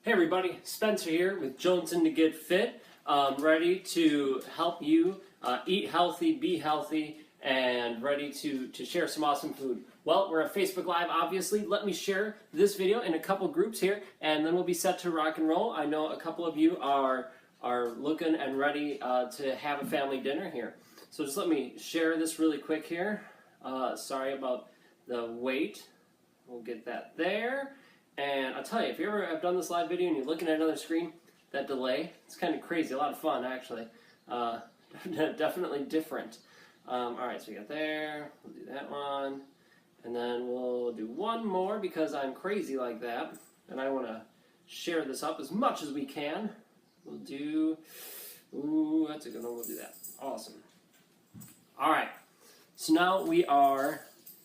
Hey everybody, Spencer here with Jonesing to Get Fit, ready to help you eat healthy, be healthy, and ready to share some awesome food. Well, we're at Facebook Live, obviously. Let me share this video in a couple groups here, and then we'll be set to rock and roll. I know a couple of you are looking and ready to have a family dinner here. So just let me share this really quick here. Sorry about the wait. We'll get that there. And I'll tell you, if you ever have done this live video and you're looking at another screen, that delay, it's kind of crazy. A lot of fun, actually. Definitely different. Alright, so we got there. We'll do that one. And then we'll do one more because I'm crazy like that. And I want to share this up as much as we can. We'll do... Ooh, that's a good one. We'll do that. Awesome. Alright. So now we are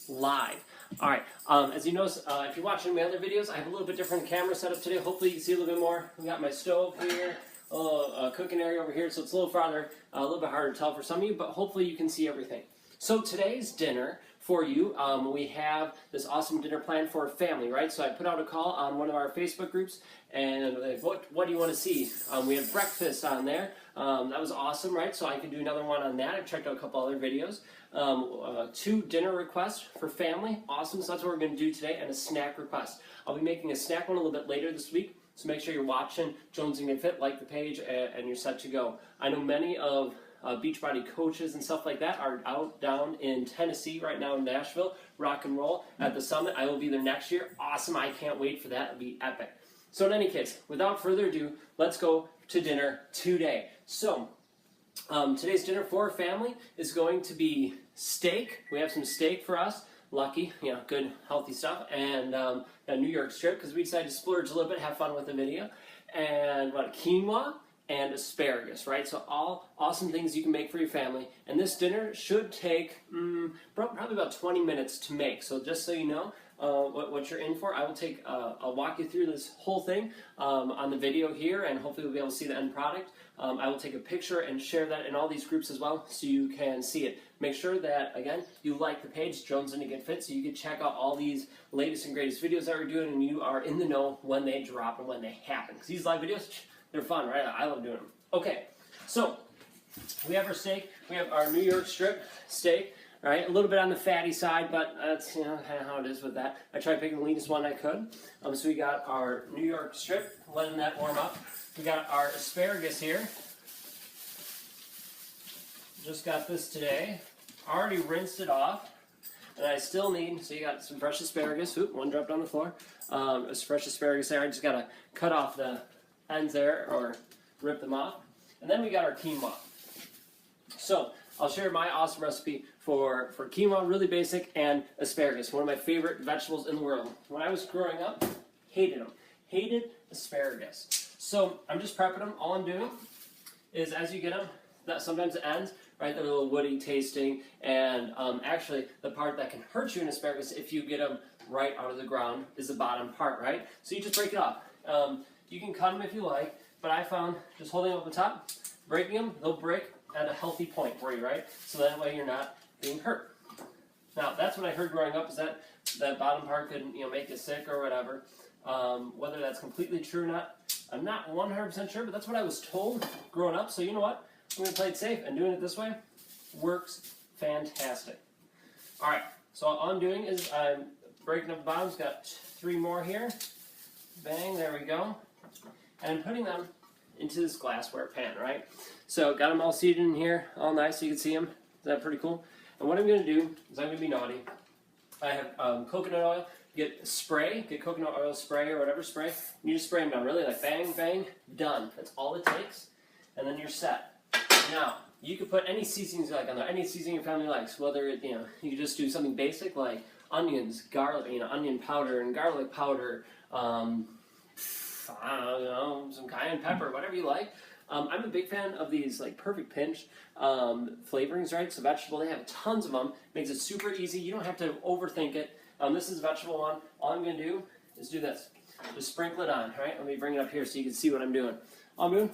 live. Alright, as you notice, if you're watching my other videos, I have a little bit different camera setup today. Hopefully you can see a little bit more. We got my stove here, a little cooking area over here, so it's a little farther, a little bit harder to tell for some of you, but hopefully you can see everything. So today's dinner for you, we have this awesome dinner planned for a family, right? So I put out a call on one of our Facebook groups, and what do you want to see? We have breakfast on there. That was awesome, right? So I can do another one on that. I've checked out a couple other videos. 2 dinner requests for family. Awesome. So that's what we're going to do today, and a snack request. I'll be making a snack one a little bit later this week. So make sure you're watching Jonesing and Fit, like the page, and you're set to go. I know many of Beachbody coaches and stuff like that are out down in Tennessee right now in Nashville, rock and roll at the summit. I will be there next year. Awesome. I can't wait for that. It'll be epic. So in any case, without further ado, let's go to dinner today. So today's dinner for our family is going to be steak. We have some steak for us. Lucky, you know, good, healthy stuff. And a New York strip, because we decided to splurge a little bit, have fun with the video. And quinoa and asparagus, right? So all awesome things you can make for your family. And this dinner should take probably about 20 minutes to make. So just so you know what you're in for, I'll walk you through this whole thing on the video here, and hopefully we'll be able to see the end product. I will take a picture and share that in all these groups as well, so you can see it. Make sure that, again, you like the page, Jonesing to Get Fit, so you can check out all these latest and greatest videos that we're doing, and you are in the know when they drop and when they happen. Because these live videos, they're fun, right? I love doing them. Okay, so we have our steak. We have our New York strip steak. Right, a little bit on the fatty side, but that's kind of how it is with that. I tried picking the leanest one I could. So we got our New York strip, letting that warm up. We got our asparagus here. Just got this today. Already rinsed it off, and I still need. So you got some fresh asparagus. Oop, one dropped on the floor. Fresh asparagus there. I just gotta cut off the ends there or rip them off, and then we got our quinoa. So I'll share my awesome recipe for quinoa, really basic, and asparagus, one of my favorite vegetables in the world. When I was growing up, hated them. Hated asparagus. So I'm just prepping them. All I'm doing is, as you get them, that sometimes it ends, right, they're a little woody tasting, and actually the part that can hurt you in asparagus if you get them right out of the ground is the bottom part, right? So you just break it off. You can cut them if you like, but I found just holding them up the top, breaking them, they'll break at a healthy point for you, right? So that way you're not being hurt. Now, that's what I heard growing up, is that bottom part could, you know, make you sick or whatever. Whether that's completely true or not, I'm not 100% sure, but that's what I was told growing up. So you know what? I'm going to play it safe, and doing it this way works fantastic. All right, so all I'm doing is I'm breaking up the bottoms. Got 3 more here. Bang, there we go. And I'm putting them into this glassware pan, right? So got them all seated in here, all nice so you can see them. Is that pretty cool? And what I'm going to do is I'm going to be naughty. I have coconut oil. Get coconut oil spray or whatever spray. You just spray them down, really, like bang, bang, done. That's all it takes, and then you're set. Now, you can put any seasonings you like on there, any seasoning your family likes, whether it, you know, you just do something basic like onions, garlic, you know, onion powder and garlic powder, I don't know, some cayenne pepper, whatever you like. I'm a big fan of these like perfect pinch flavorings, right? So vegetable, they have tons of them. Makes it super easy. You don't have to overthink it. This is a vegetable one. All I'm going to do is do this. Just sprinkle it on, right? Let me bring it up here so you can see what I'm doing. All I'm doing,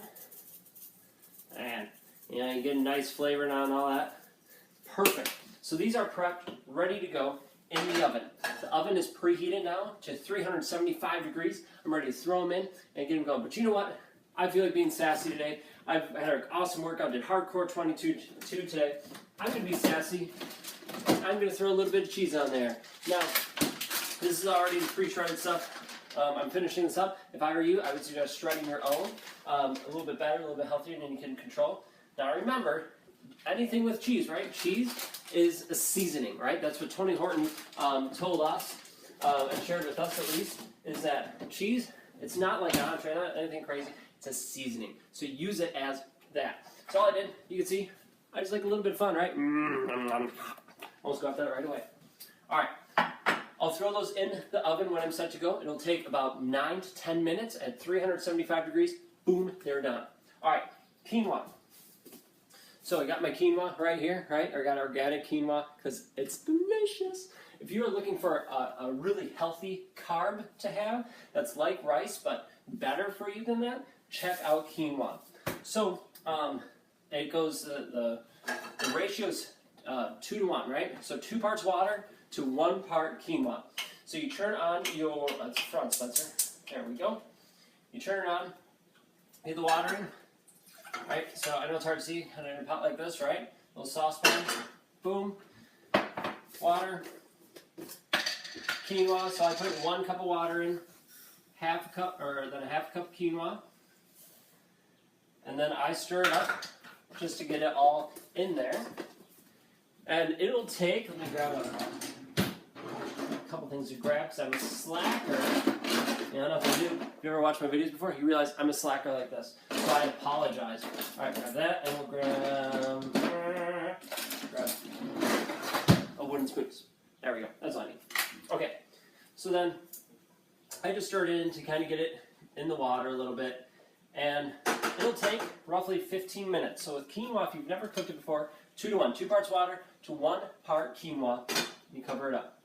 and you know, you get a nice flavor now and all that. Perfect. So these are prepped, ready to go in the oven. The oven is preheated now to 375 degrees. I'm ready to throw them in and get them going. But you know what? I feel like being sassy today. I've had an awesome workout, did hardcore 22 today. I'm going to be sassy. I'm going to throw a little bit of cheese on there. Now, this is already the pre-shredded stuff. I'm finishing this up. If I were you, I would suggest shredding your own. A little bit better, a little bit healthier, and you can control. Now remember, anything with cheese, right? Cheese is a seasoning, right? That's what Tony Horton told us, and shared with us at least, is that cheese, it's not like an entree, not anything crazy. It's a seasoning. So use it as that. That's all I did. You can see, I just like a little bit of fun, right? Almost got that right away. All right. I'll throw those in the oven when I'm set to go. It'll take about 9 to 10 minutes at 375 degrees. Boom, they're done. All right, quinoa. So I got my quinoa right here, right? I got organic quinoa because it's delicious. If you are looking for a really healthy carb to have that's like rice but better for you than that, check out quinoa. So it goes, the ratio is 2 to 1, right? So 2 parts water to 1 part quinoa. So you turn on your, that's front, Spencer. There we go. You turn it on, get the water in, right? So I know it's hard to see in a pot like this, right? Little saucepan, boom, water, quinoa. So I put 1 cup of water in, half a cup, or then a half a cup of quinoa. And then I stir it up just to get it all in there. And it'll take, let me grab a couple things to grab because I'm a slacker. You know, if you ever watched my videos before, you realize I'm a slacker like this. So I apologize. All right, grab that, and we'll grab a wooden spoon. There we go. That's all I need. Okay, so then I just stirred it in to kind of get it in the water a little bit. And it'll take roughly 15 minutes. So with quinoa, if you've never cooked it before, 2 to 1. 2 parts water to 1 part quinoa. You cover it up.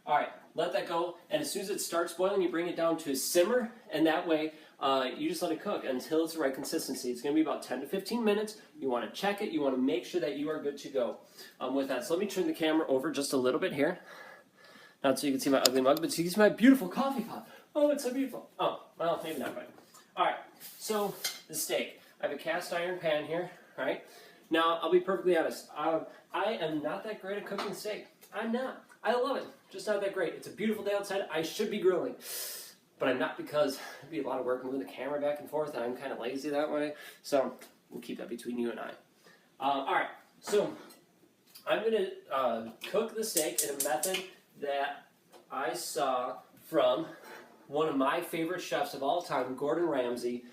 All right, let that go. And as soon as it starts boiling, you bring it down to a simmer. And that way, you just let it cook until it's the right consistency. It's going to be about 10 to 15 minutes. You want to check it. You want to make sure that you are good to go with that. So let me turn the camera over just a little bit here. Not so you can see my ugly mug, but so you can see my beautiful coffee pot. Oh, it's so beautiful. Oh, well, maybe not quite. All right, so the steak. I have a cast iron pan here, right? Now, I'll be perfectly honest. I am not that great at cooking steak. I'm not. I love it. Just not that great. It's a beautiful day outside. I should be grilling. But I'm not because it'd be a lot of work moving the camera back and forth, and I'm kind of lazy that way. So we'll keep that between you and I. All right, so I'm going to cook the steak in a method that I saw from one of my favorite chefs of all time, Gordon Ramsay.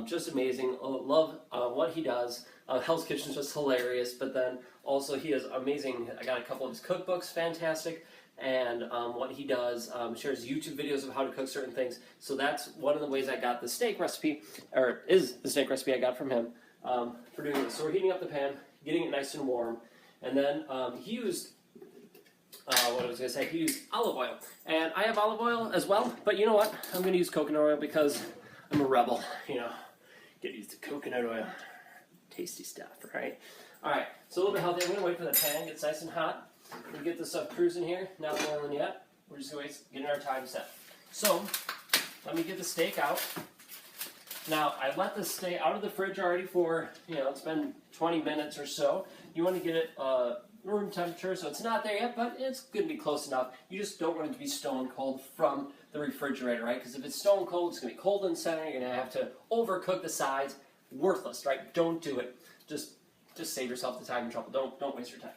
Just amazing. Love what he does. Hell's Kitchen's just hilarious, but then also he is amazing. I got a couple of his cookbooks, fantastic, and what he does, shares YouTube videos of how to cook certain things. So that's one of the ways I got the steak recipe, or is the steak recipe I got from him for doing this. So we're heating up the pan, getting it nice and warm, and then he used he used olive oil. And I have olive oil as well, but you know what? I'm going to use coconut oil because I'm a rebel, you know. Get used to coconut oil. Tasty stuff, right? All right, so a little bit healthy. I'm going to wait for the pan gets nice and hot. We get this stuff cruising here, not boiling yet. We're just going to wait, getting our time set. So, let me get the steak out. Now, I let this stay out of the fridge already for, you know, it's been 20 minutes or so. You want to get it room temperature, so it's not there yet, but it's going to be close enough. You just don't want it to be stone cold from the refrigerator, right? Because if it's stone cold, it's going to be cold in the center. You're going to have to overcook the sides. Worthless, right? Don't do it. Just save yourself the time and trouble. Don't waste your time.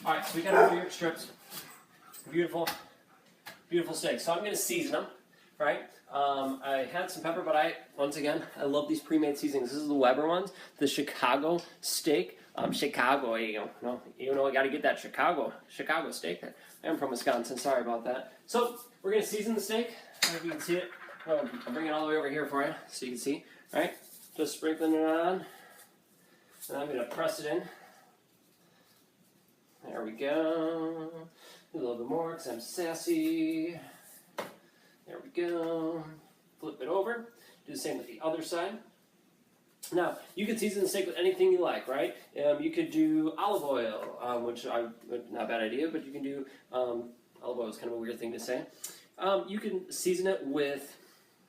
All right, so we got our New York strips. Beautiful, beautiful steak. So I'm going to season them, right? I had some pepper, but I love these pre-made seasonings. This is the Weber ones, the Chicago steak. Chicago, there you go. No, you know I got to get that Chicago steak. I'm from Wisconsin. Sorry about that. So we're going to season the steak. I don't know if you can see it. I'll bring it all the way over here for you so you can see. All right, just sprinkling it on. And I'm going to press it in. There we go. A little bit more because I'm sassy. There we go. Flip it over. Do the same with the other side. Now, you can season the steak with anything you like, right? You could do olive oil, which not a bad idea, but you can do Olive oil is kind of a weird thing to say. You can season it with,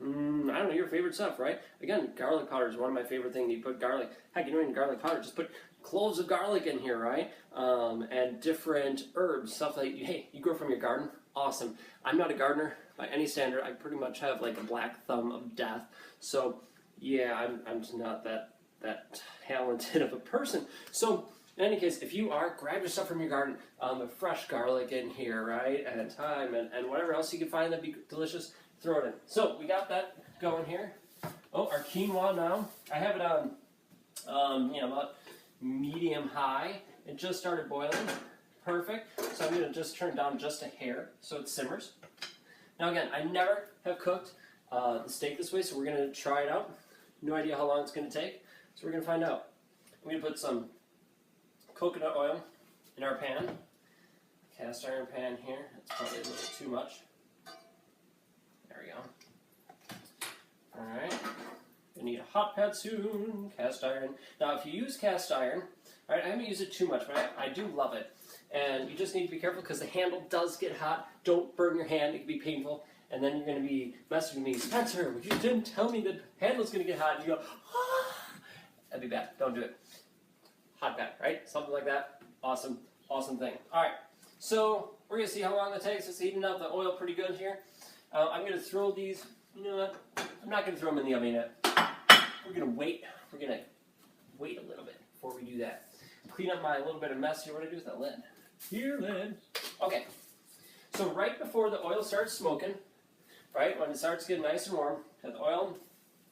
I don't know, your favorite stuff, right? Again, garlic powder is one of my favorite things. You put garlic, heck, you don't need garlic powder, just put cloves of garlic in here, right? And different herbs, stuff like, hey, you grow from your garden, awesome. I'm not a gardener by any standard. I pretty much have like a black thumb of death. So yeah, I'm just not that talented of a person. So in any case, if you are, grab your stuff from your garden, the fresh garlic in here, right? And thyme and whatever else you can find that'd be delicious, throw it in. So we got that going here. Oh, our quinoa now. I have it on, about medium high. It just started boiling. Perfect. So I'm going to just turn it down just a hair so it simmers. Now again, I never have cooked the steak this way, so we're going to try it out. No idea how long it's going to take, so we're going to find out. I'm going to put some coconut oil in our pan. Cast iron pan here. That's probably a little too much. There we go. Alright. We need a hot pad soon. Cast iron. Now if you use cast iron, alright, I haven't used it too much, but I do love it. And you just need to be careful because the handle does get hot. Don't burn your hand. It can be painful. And then you're going to be messaging me, Spencer, you didn't tell me the handle's going to get hot. And you go, ah. That'd be bad. Don't do it. Hot pad, right? Something like that. Awesome. Awesome thing. All right. So we're going to see how long it takes. It's heating up the oil pretty good here. I'm going to throw these. You know what? I'm not going to throw them in the oven yet. We're going to wait. We're going to wait a little bit before we do that. Clean up my little bit of mess here. What do I do with that lid? Here, lid. Okay. So right before the oil starts smoking, right, when it starts getting nice and warm, got the oil,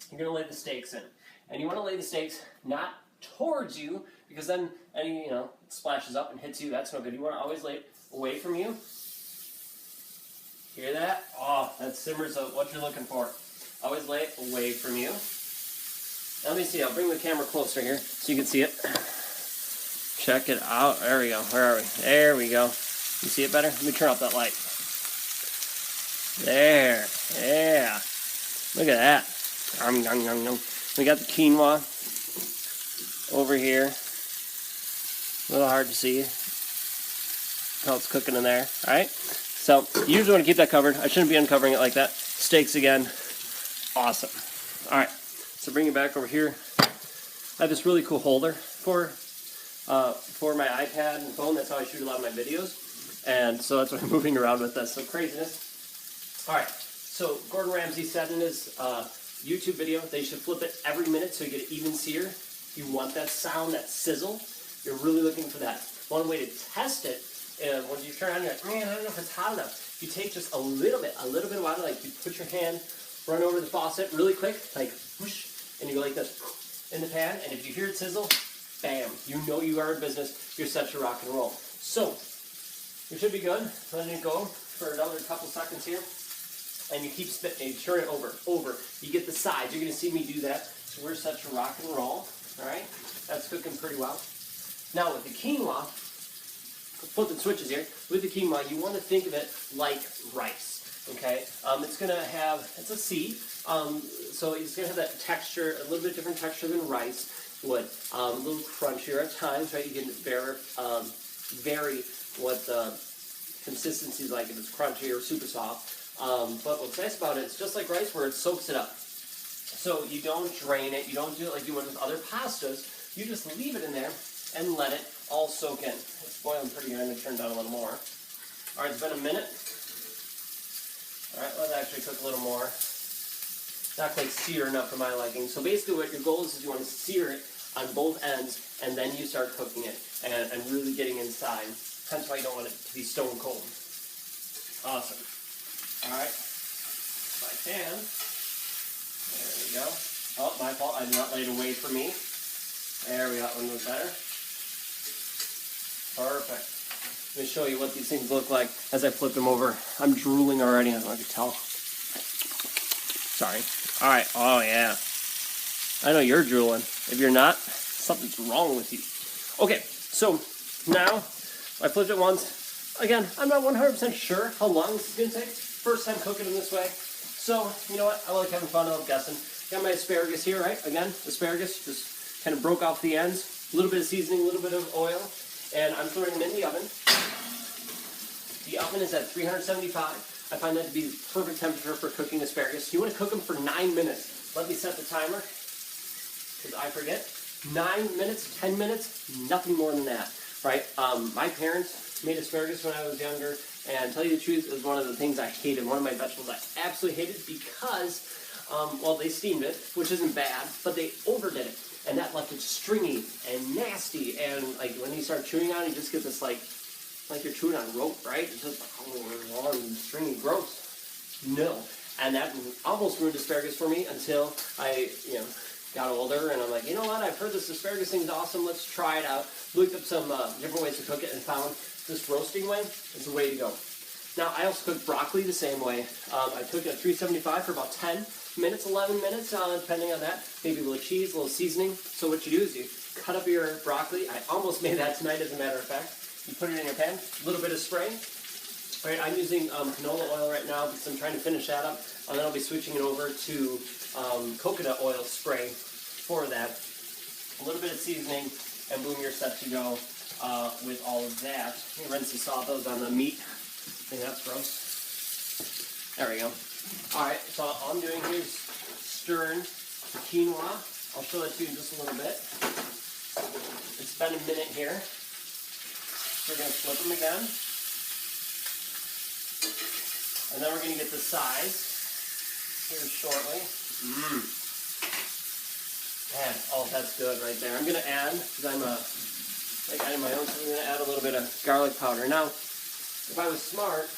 you're going to lay the steaks in. And you want to lay the steaks not towards you, because then any, it splashes up and hits you. That's no good. You want to always lay it away from you. Hear that? Oh, that simmers of what you're looking for. Always lay it away from you. Now, let me see. I'll bring the camera closer here so you can see it. Check it out. There we go. Where are we? There we go. You see it better? Let me turn off that light. There. Yeah. Look at that. We got the quinoa over here. A little hard to see how it's cooking in there. Alright? So, you usually want to keep that covered. I shouldn't be uncovering it like that. Steaks again. Awesome. Alright. So bring it back over here. I have this really cool holder for my iPad and phone. That's how I shoot a lot of my videos. And so that's what I'm moving around with this. So craziness. Alright. So Gordon Ramsay said in his YouTube video, they should flip it every minute so you get an even sear. You want that sound, that sizzle. You're really looking for that. One way to test it, when you turn on, you're like, man, I don't know if it's hot enough. You take just a little bit of water, like you put your hand, run over the faucet really quick, like whoosh, and you go like this in the pan, and if you hear it sizzle, bam, you know you are in business. You're set to rock and roll. So, you should be good. Letting it go for another couple seconds here. And you keep spitting, and you turn it over. You get the sides. You're going to see me do that. So we're set to rock and roll. All right? That's cooking pretty well. Now with the quinoa, flipping switches here. With the quinoa, you want to think of it like rice. Okay? It's going to have, it's a seed. So it's going to have that texture, a little bit different texture than rice would. A little crunchier at times, right? You can vary what the consistency is like, if it's crunchy or super soft. But what's nice about it, it's just like rice where it soaks it up. So you don't drain it, you don't do it like you would with other pastas, you just leave it in there and let it all soak in. It's boiling pretty good. I'm going to turn it down a little more. Alright, it's been a minute. Alright, let's actually cook a little more. Not quite sear enough for my liking. So basically what your goal is you want to sear it on both ends, and then you start cooking it and really getting inside. Hence why you don't want it to be stone cold. Awesome. Alright, if I can. There we go. Oh, my fault. I did not lay it away from me. There we go. One was better. Perfect. Let me show you what these things look like as I flip them over. I'm drooling already. I don't know if you can tell. Sorry. Alright. Oh, yeah. I know you're drooling. If you're not, something's wrong with you. Okay, so now I flipped it once. Again, I'm not 100% sure how long this is going to take. First time cooking them this way. So, you know what? I like having fun. I love guessing. Got my asparagus here, right? Again, asparagus. Just kind of broke off the ends. A little bit of seasoning, a little bit of oil. And I'm throwing them in the oven. The oven is at 375. I find that to be the perfect temperature for cooking asparagus. You want to cook them for 9 minutes. Let me set the timer, because I forget. 9 minutes, 10 minutes, nothing more than that, right? My parents made asparagus when I was younger, and to tell you the truth, it was one of the things I hated. One of my vegetables I absolutely hated because, well, they steamed it, which isn't bad, but they overdid it. And that left it stringy and nasty, and like when you start chewing on it, you just get this like you're chewing on rope, right? It's just long, stringy, gross. No. And that almost ruined asparagus for me until I, got older, and I'm like, you know what? I've heard this asparagus thing's awesome. Let's try it out. Looked up some different ways to cook it and found this roasting way is the way to go. Now, I also cook broccoli the same way. I cook it at 375 for about 10 minutes, 11 minutes, depending on that. Maybe a little cheese, a little seasoning. So what you do is you cut up your broccoli. I almost made that tonight, as a matter of fact. You put it in your pan, a little bit of spray. All right, I'm using canola oil right now because I'm trying to finish that up. And then I'll be switching it over to coconut oil spray for that. A little bit of seasoning, and boom, you're set to go with all of that. You rinse and salt those on the meat. I think that's gross. There we go. All right, so all I'm doing here is stirring the quinoa. I'll show that to you in just a little bit. It's been a minute here. We're going to flip them again. And then we're going to get the size here shortly. Man, oh, that's good right there. I'm going to add, because I'm adding my own, so I'm going to add a little bit of garlic powder. Now, if I was smart,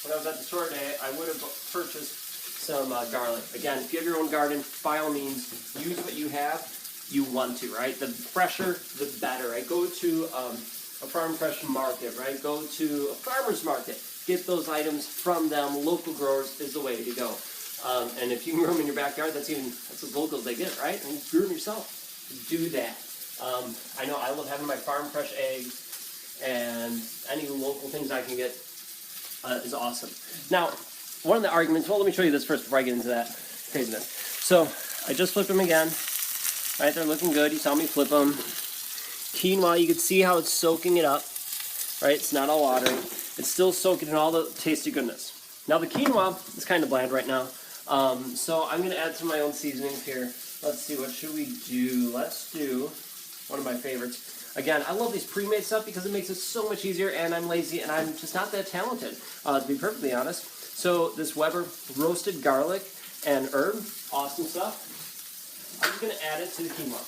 when I was at the store today, I would have purchased some garlic. Again, if you have your own garden, by all means, use what you have. You want to, right? The fresher, the better, right? Go to a farm fresh market, right? Go to a farmer's market. Get those items from them. Local growers is the way to go. And if you can grow them in your backyard, that's as local as they get, right? And you grew them yourself. Do that. I know I love having my farm fresh eggs, and any local things I can get is awesome. Now, one of the arguments, well, let me show you this first before I get into that craziness. So, I just flipped them again. Right, they're looking good. You saw me flip them. Quinoa, you can see how it's soaking it up. Right, it's not all watery. It's still soaking in all the tasty goodness. Now, the quinoa is kind of bland right now. So, I'm going to add some of my own seasonings here. Let's see, what should we do? Let's do one of my favorites. Again, I love these pre-made stuff because it makes it so much easier, and I'm lazy, and I'm just not that talented, to be perfectly honest. So this Weber roasted garlic and herb, awesome stuff. I'm just going to add it to the quinoa.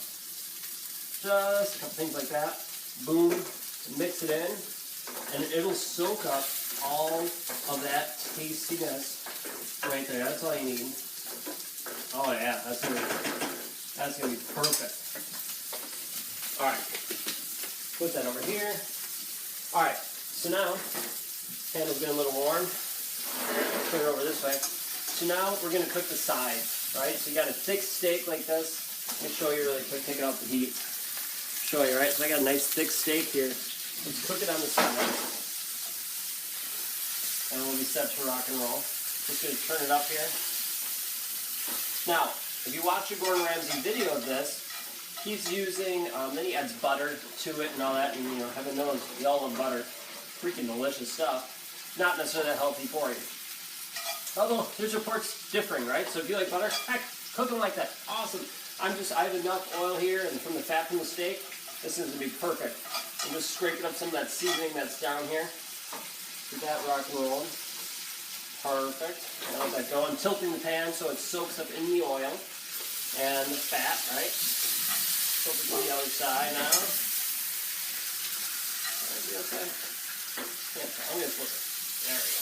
Just a couple things like that. Boom, mix it in, and it'll soak up all of that tastiness right there. That's all you need. Oh yeah, that's gonna be perfect. All right. Put that over here. All right, so now, handle's getting a little warm. Turn it over this way. So now we're gonna cook the sides, right? So you got a thick steak like this. Let me show you really quick, take it off the heat. Show you, right? So I got a nice thick steak here. Let's cook it on the side. And we'll be set to rock and roll. Just gonna turn it up here. Now, if you watch a Gordon Ramsay video of this, he's using, then he adds butter to it and all that, and heaven knows, we all love butter. Freaking delicious stuff. Not necessarily that healthy for you. Although, there's reports differing, right? So if you like butter, heck, cook them like that. Awesome. I have enough oil here, and from the fat from the steak, this is going to be perfect. I'm just scraping up some of that seasoning that's down here. Get that rock and rolling. Perfect. Now let that go. I'm tilting the pan so it soaks up in the oil and the fat, right? Flip it to the other side now. That'll be okay. Yeah, I'm going to flip it. There we go.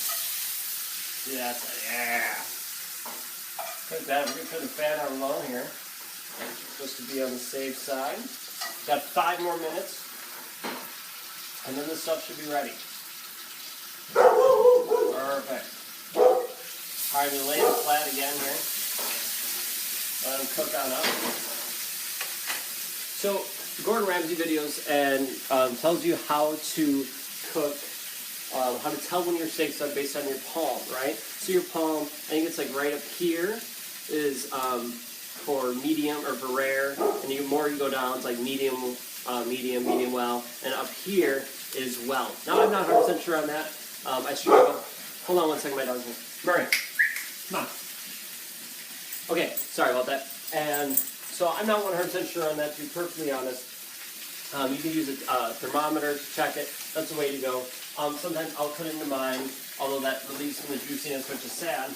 See that side? Yeah. Like that. We're going to turn the fat on low here. Supposed to be on the safe side. Got 5 more minutes. And then the stuff should be ready. Perfect. Alright, I'm going to lay it flat again here. Let them cook on up. So, Gordon Ramsay videos and tells you how to cook, how to tell when your steak's done based on your palm, right? So your palm, I think it's like right up here is for medium or for rare, and the more you go down, it's like medium, medium well, and up here is well. Now I'm not 100% sure on that. I should go. Hold on one second, my dog's here. Murray, come on. Okay, sorry about that. And so I'm not 100% sure on that, to be perfectly honest. You can use a thermometer to check it. That's the way to go. Sometimes I'll put it into mine, although that relieves some of the juiciness, which is sad.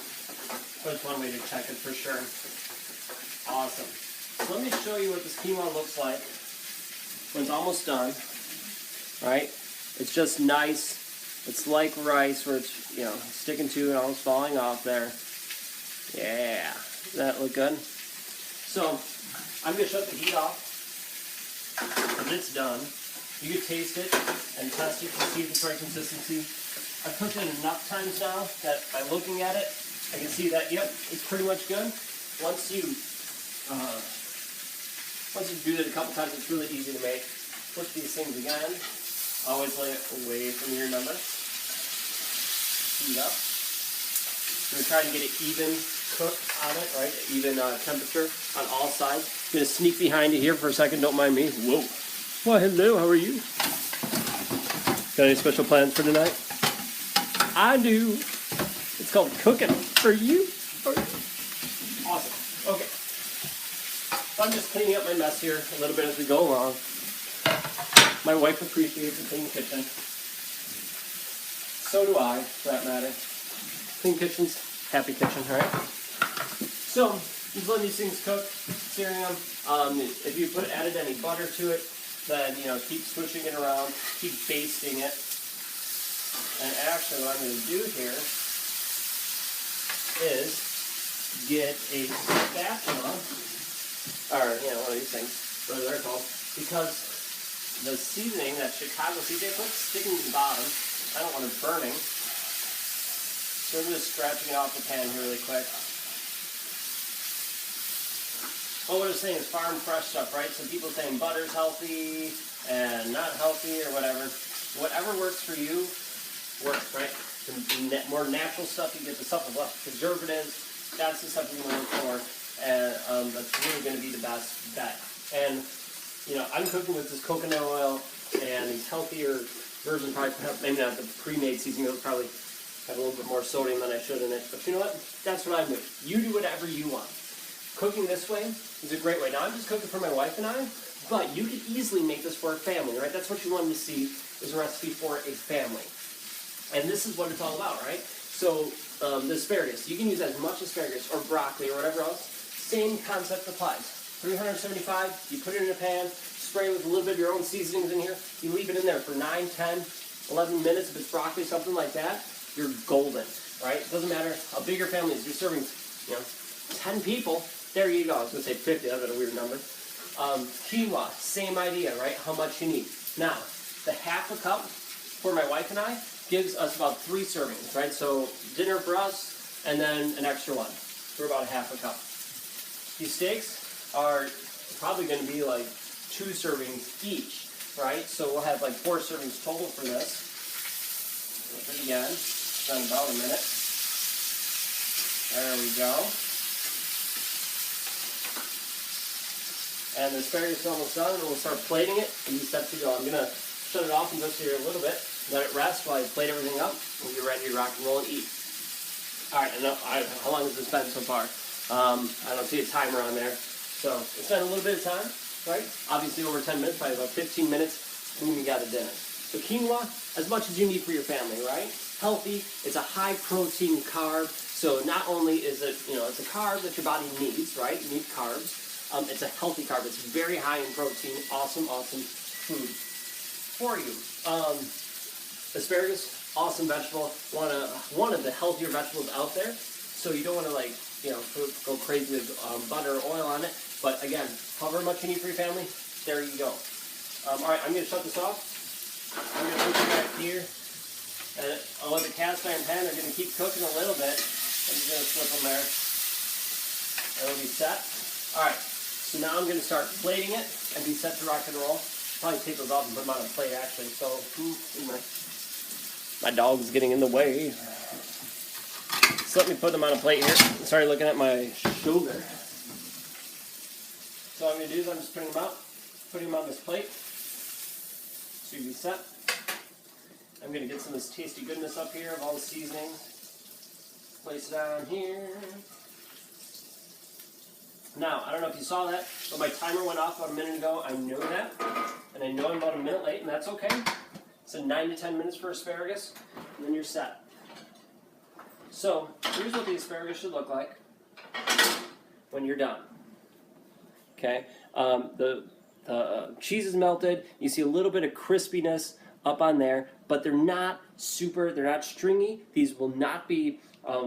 But it's one way to check it for sure. Awesome. So let me show you what this quinoa looks like when it's almost done. Right? It's just nice. It's like rice where it's, sticking to and almost falling off there. Yeah. Does that look good? So I'm going to shut the heat off. When it's done, you can taste it and test it to see if it's the right consistency. I've cooked it enough times now that by looking at it, I can see that, yep, it's pretty much good. Once you do that a couple times, it's really easy to make. Push these things again. Always lay it away from you, remember. Heat up. We're trying to get it even cook on it, right? Even temperature on all sides. I'm going to sneak behind you here for a second, don't mind me. Whoa. Well, hello, how are you? Got any special plans for tonight? I do. It's called cooking for you. Awesome. Okay. So I'm just cleaning up my mess here a little bit as we go along. My wife appreciates a clean kitchen. So do I, for that matter. Clean kitchen's happy kitchen, right? So, just letting these things cook, searing them. If you added any butter to it, then, keep switching it around, keep basting it. And actually what I'm going to do here is get a spatula, or, one of these things, whatever they're called, because the seasoning, that Chicago seasoning, it's sticking to the bottom. I don't want it burning. So I'm just scratching it off the pan here really quick. Well, what I was saying is farm fresh stuff, right? So people saying butter's healthy and not healthy or whatever. Whatever works for you, works, right? The more natural stuff you get, the stuff with less preservatives, that's the stuff you're going to look for. And that's really going to be the best bet. And, I'm cooking with this coconut oil and these healthier versions, probably, maybe not the pre-made seasoning, those probably have a little bit more sodium than I should in it. But you know what? That's what I'm doing. You do whatever you want. Cooking this way is a great way. Now, I'm just cooking for my wife and I, but you could easily make this for a family, right? That's what you wanted to see, is a recipe for a family. And this is what it's all about, right? So, the asparagus. You can use as much asparagus or broccoli or whatever else. Same concept applies. 375, you put it in a pan, spray with a little bit of your own seasonings in here. You leave it in there for 9, 10, 11 minutes. If it's broccoli, something like that, you're golden, right? It doesn't matter how big your family is. You're serving, 10 people. There you go. I was going to say 50. That's a weird number. Quinoa, same idea, right? How much you need. Now, the half a cup for my wife and I gives us about 3 servings, right? So dinner for us, and then an extra one for about half a cup. These steaks are probably going to be like 2 servings each, right? So we'll have like 4 servings total for this. Flip it again. It's done about a minute. There we go. And the asparagus is almost done, and we'll start plating it and be set to go. I'm going to shut it off and just here a little bit, let it rest while I plate everything up, and we'll be ready to rock and roll and eat. Alright, how long has this been so far? I don't see a timer on there. So it's been a little bit of time, right? Obviously over 10 minutes, probably about 15 minutes, and then we got a dinner. So quinoa, as much as you need for your family, right? Healthy, it's a high protein carb, so not only is it, it's a carb that your body needs, right? You need carbs. It's a healthy carb. It's very high in protein. Awesome food for you. Asparagus, awesome vegetable. One of the healthier vegetables out there. So you don't want to go crazy with butter or oil on it. But again, however much you need for your family, there you go. All right, I'm going to shut this off. I'm going to put it back here. And I'll let the cast iron pan are going to keep cooking a little bit. I'm just going to flip them there. It'll be set. All right. So now I'm going to start plating it and be set to rock and roll. Probably take those off and put them on a plate, actually. So, my dog's getting in the way. So let me put them on a plate here. Sorry, looking at my shoulder. So what I'm going to do is I'm just putting them out, putting them on this plate. So you can set. I'm going to get some of this tasty goodness up here of all the seasonings. Place it on here. Now, I don't know if you saw that, but my timer went off about a minute ago. I know that, and I know I'm about a minute late, and that's okay. It's a 9 to 10 minutes for asparagus, and then you're set. So, here's what the asparagus should look like when you're done. Okay, the cheese is melted. You see a little bit of crispiness up on there, but they're not stringy. These will not be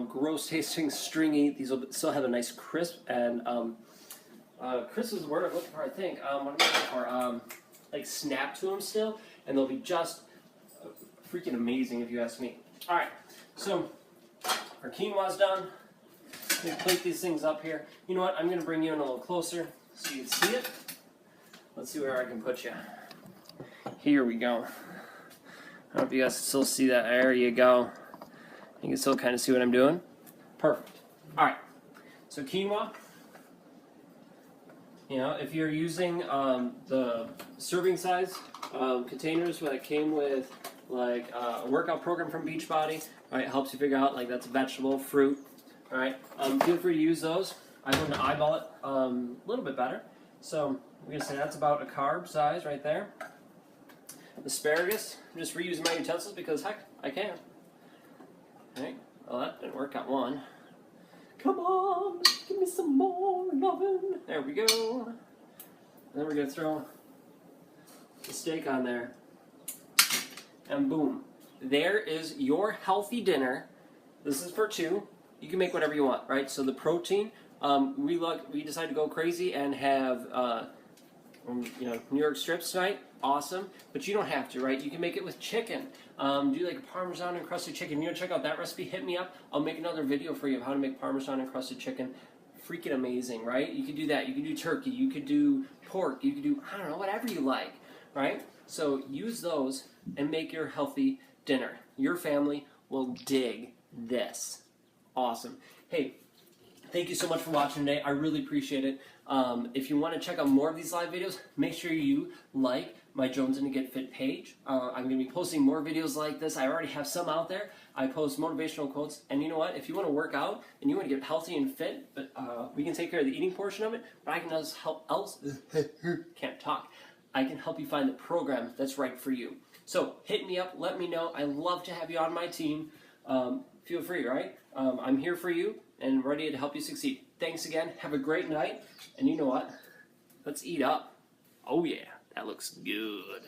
gross tasting stringy. These will still have a nice crisp, and crisp is the word I'm looking for, I think. What am I looking for? Like snap to them still, and they'll be just freaking amazing if you ask me. All right, so our quinoa's done. Let me plate these things up here. You know what? I'm going to bring you in a little closer so you can see it. Let's see where I can put you. Here we go. I don't know if you guys can still see that. There you go. You can still kind of see what I'm doing. Perfect. All right. So quinoa. You know, if you're using the serving size containers that came with like a workout program from Beachbody, right? It helps you figure out like that's a vegetable, fruit. All right. Feel free to use those. I'm going to eyeball it a little bit better. So I'm going to say that's about a carb size right there. Asparagus, I'm just reusing my utensils because heck, I can. Okay, well that didn't work out one. Come on, give me some more lovin'. There we go. And then we're going to throw the steak on there. And boom. There is your healthy dinner. This is for two. You can make whatever you want, right? So the protein, we decided to go crazy and have New York strips tonight. Awesome, but you don't have to, right? You can make it with chicken. Do like a Parmesan encrusted chicken. You want to check out that recipe? Hit me up. I'll make another video for you of how to make Parmesan encrusted chicken. Freaking amazing, right? You could do that. You could do turkey. You could do pork. You could do, I don't know, whatever you like, right? So use those and make your healthy dinner. Your family will dig this. Awesome. Hey, thank you so much for watching today. I really appreciate it. If you want to check out more of these live videos, make sure you like my Jones and to Get Fit page. I'm going to be posting more videos like this. I already have some out there. I post motivational quotes. And you know what? If you want to work out and you want to get healthy and fit, but we can take care of the eating portion of it, but I can also help can't talk. I can help you find the program that's right for you. So hit me up. Let me know. I love to have you on my team. Feel free, right? I'm here for you and ready to help you succeed. Thanks again. Have a great night. And you know what? Let's eat up. Oh yeah, that looks good.